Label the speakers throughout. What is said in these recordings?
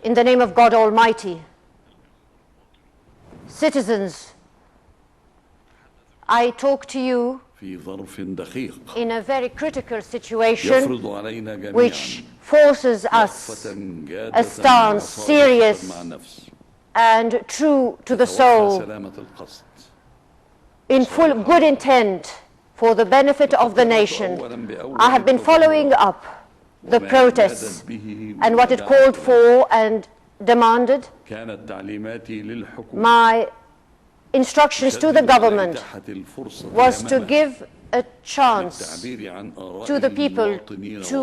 Speaker 1: in the name of God Almighty, citizens, I talk to you in a very critical situation which forces us a stance serious and true to the soul, in full good intent for the benefit of the nation. I have been following up the protests and what it called for and demanded. My instructions to the government was to give a chance to the people to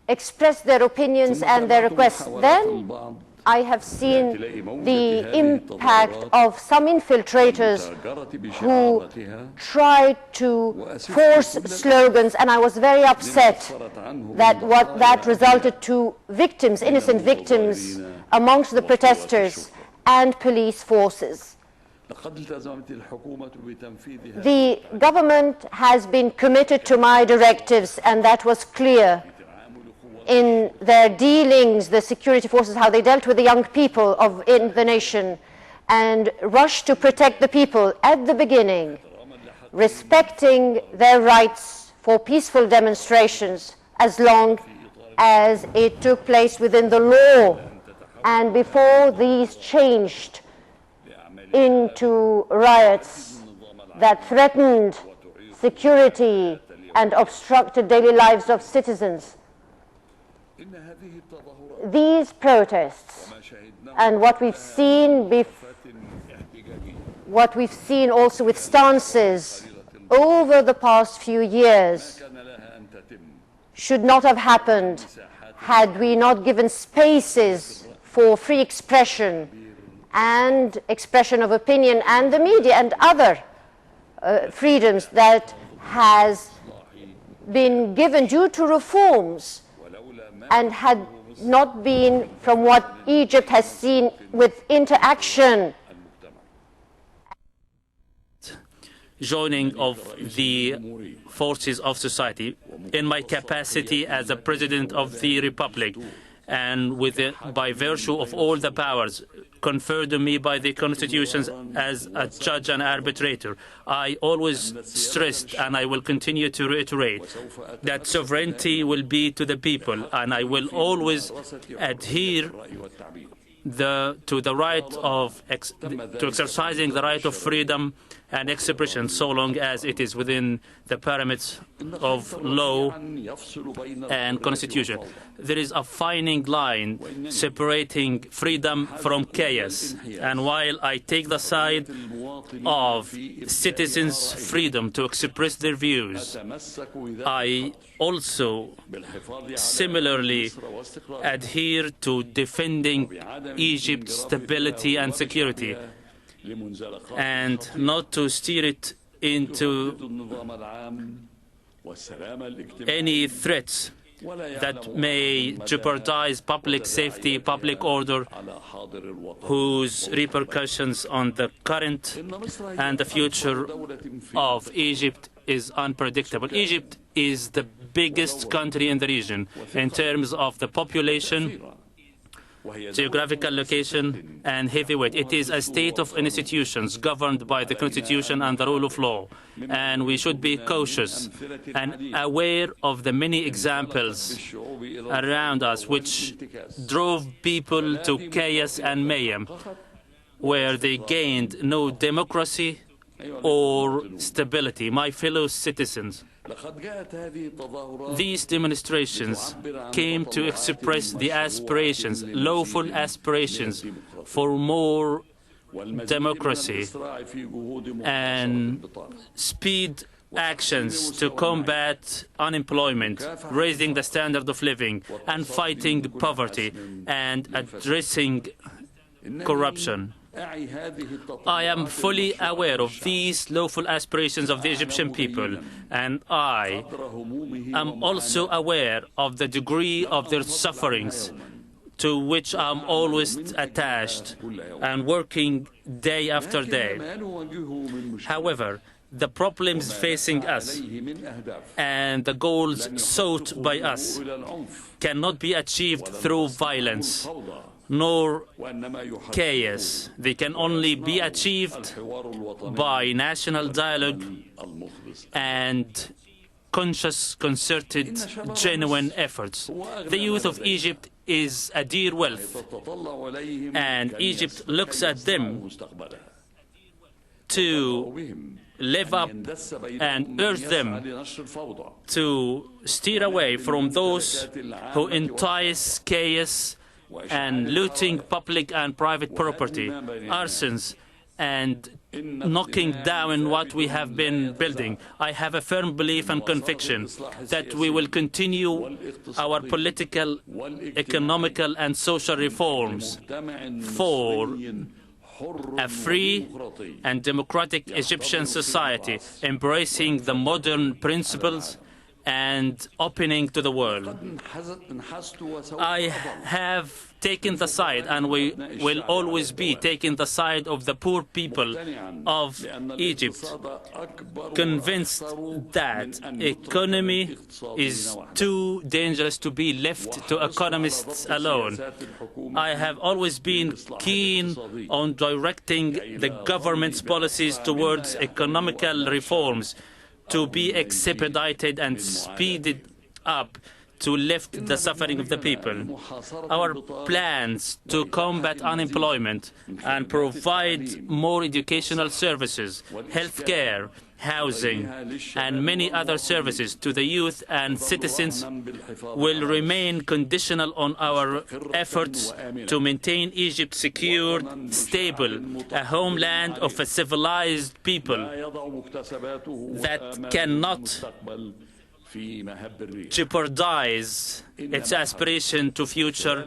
Speaker 1: express their opinions and their requests. Then I have seen the impact of some infiltrators who tried to force slogans, and I was very upset that that resulted to victims, innocent victims, amongst the protesters and police forces. The government has been committed to my directives, and that was clear in their dealings, the security forces, how they dealt with the young people in the nation and rushed to protect the people at the beginning, respecting their rights for peaceful demonstrations as long as it took place within the law, and before these changed into riots that threatened security and obstructed daily lives of citizens. These protests and what we've seen also with stances over the past few years should not have happened had we not given spaces for free expression and expression of opinion and the media and other freedoms that has been given due to reforms, and had not been from what Egypt has seen with interaction.
Speaker 2: Joining of the forces of society in my capacity as a President of the Republic, and by virtue of all the powers conferred on me by the constitutions as a judge and arbitrator, I always stressed, and I will continue to reiterate, that sovereignty will be to the people, and I will always adhere to the right of exercising the right of freedom and expression, so long as it is within the parameters of law and constitution. There is a fine line separating freedom from chaos, and while I take the side of citizens' freedom to express their views, I also similarly adhere to defending Egypt's stability and security, and not to steer it into any threats that may jeopardize public safety, public order, whose repercussions on the current and the future of Egypt is unpredictable. Egypt is the biggest country in the region in terms of the population, geographical location, and heavyweight. It is a state of institutions governed by the Constitution and the rule of law, and we should be cautious and aware of the many examples around us which drove people to chaos and mayhem, where they gained no democracy or stability. My fellow citizens, these demonstrations came to express the aspirations, lawful aspirations, for more democracy and speed actions to combat unemployment, raising the standard of living, and fighting poverty, and addressing corruption. I am fully aware of these lawful aspirations of the Egyptian people, and I am also aware of the degree of their sufferings, to which I am always attached and working day after day. However, the problems facing us and the goals sought by us cannot be achieved through violence nor chaos. They can only be achieved by national dialogue and conscious, concerted, genuine efforts. The youth of Egypt is a dear wealth, and Egypt looks at them to live up and urge them to steer away from those who entice chaos and looting public and private property, arsons, and knocking down what we have been building. I have a firm belief and conviction that we will continue our political, economical, and social reforms for a free and democratic Egyptian society, embracing the modern principles and opening to the world. I have taken the side, and we will always be taking the side of the poor people of Egypt, convinced that economy is too dangerous to be left to economists alone. I have always been keen on directing the government's policies towards economical reforms to be expedited and speeded up to lift the suffering of the people. Our plans to combat unemployment and provide more educational services, health care, housing, and many other services to the youth and citizens will remain conditional on our efforts to maintain Egypt secure, stable, a homeland of a civilized people that cannot jeopardize its aspiration to future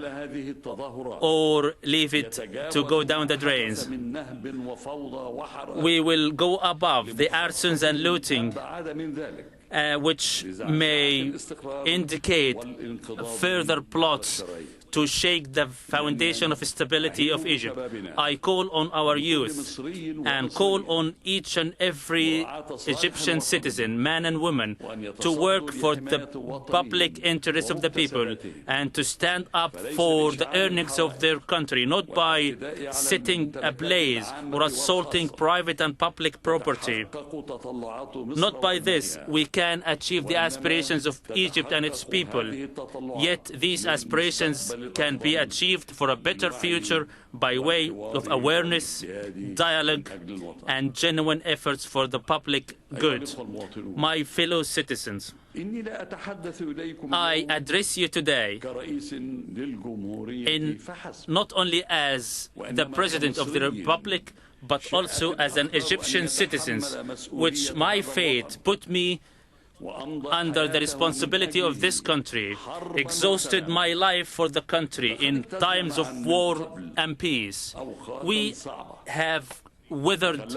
Speaker 2: or leave it to go down the drains. We will go above the arsons and looting, which may indicate further plots to shake the foundation of stability of Egypt. I call on our youth and call on each and every Egyptian citizen, man and woman, to work for the public interest of the people and to stand up for the earnings of their country, not by setting ablaze or assaulting private and public property. Not by this we can achieve the aspirations of Egypt and its people. Yet these aspirations can be achieved for a better future by way of awareness, dialogue, and genuine efforts for the public good. My fellow citizens, I address you today not only as the President of the Republic, but also as an Egyptian citizen, which my fate put me under the responsibility of this country, exhausted my life for the country in times of war and peace. We have weathered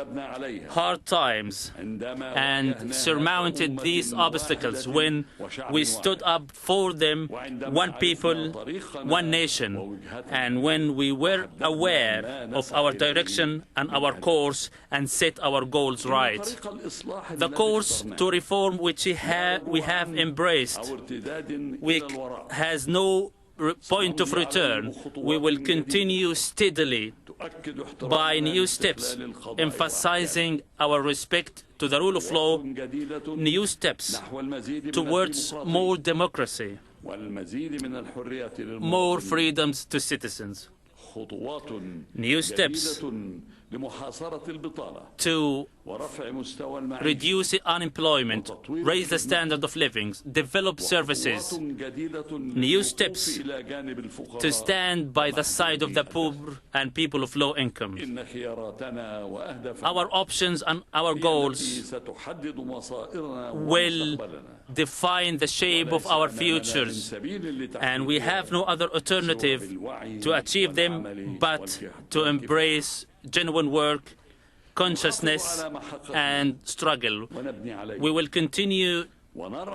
Speaker 2: hard times and surmounted these obstacles when we stood up for them, one people, one nation, and when we were aware of our direction and our course and set our goals right. The course to reform which we have embraced has no point of return. We will continue steadily by new steps, emphasizing our respect to the rule of law, new steps towards more democracy, more freedoms to citizens, new steps to reduce unemployment, raise the standard of living, develop services, new steps to stand by the side of the poor and people of low income. Our options and our goals will define the shape of our futures, and we have no other alternative to achieve them but to embrace genuine work, consciousness, and struggle. We will continue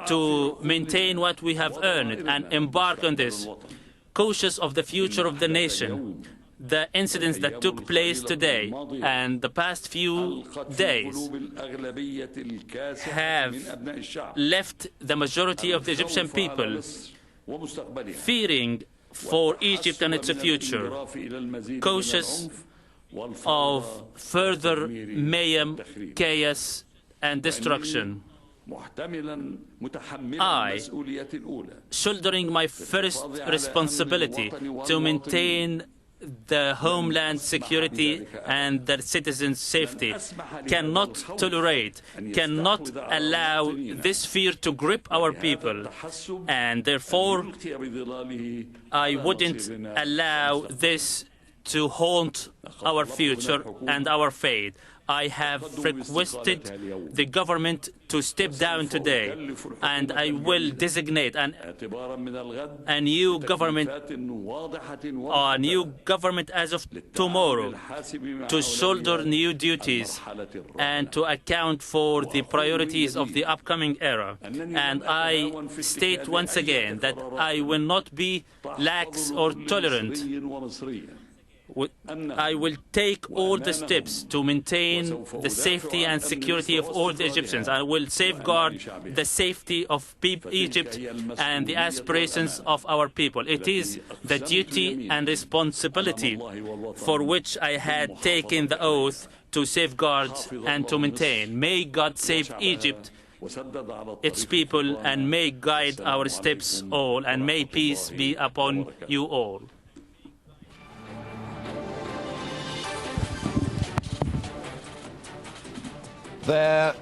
Speaker 2: to maintain what we have earned and embark on this, cautious of the future of the nation, the incidents that took place today and the past few days have left the majority of the Egyptian people fearing for Egypt and its future, cautious of further mayhem, chaos, and destruction. I, shouldering my first responsibility to maintain the homeland security and their citizens' safety, cannot tolerate, cannot allow this fear to grip our people, and therefore I wouldn't allow this to haunt our future and our fate. I have requested the government to step down today, and I will designate a new government as of tomorrow to shoulder new duties and to account for the priorities of the upcoming era. And I state once again that I will not be lax or tolerant. I will take all the steps to maintain the safety and security of all the Egyptians. I will safeguard the safety of Egypt and the aspirations of our people. It is the duty and responsibility for which I had taken the oath to safeguard and to maintain. May God save Egypt, its people, and may guide our steps all, and may peace be upon you all.
Speaker 3: There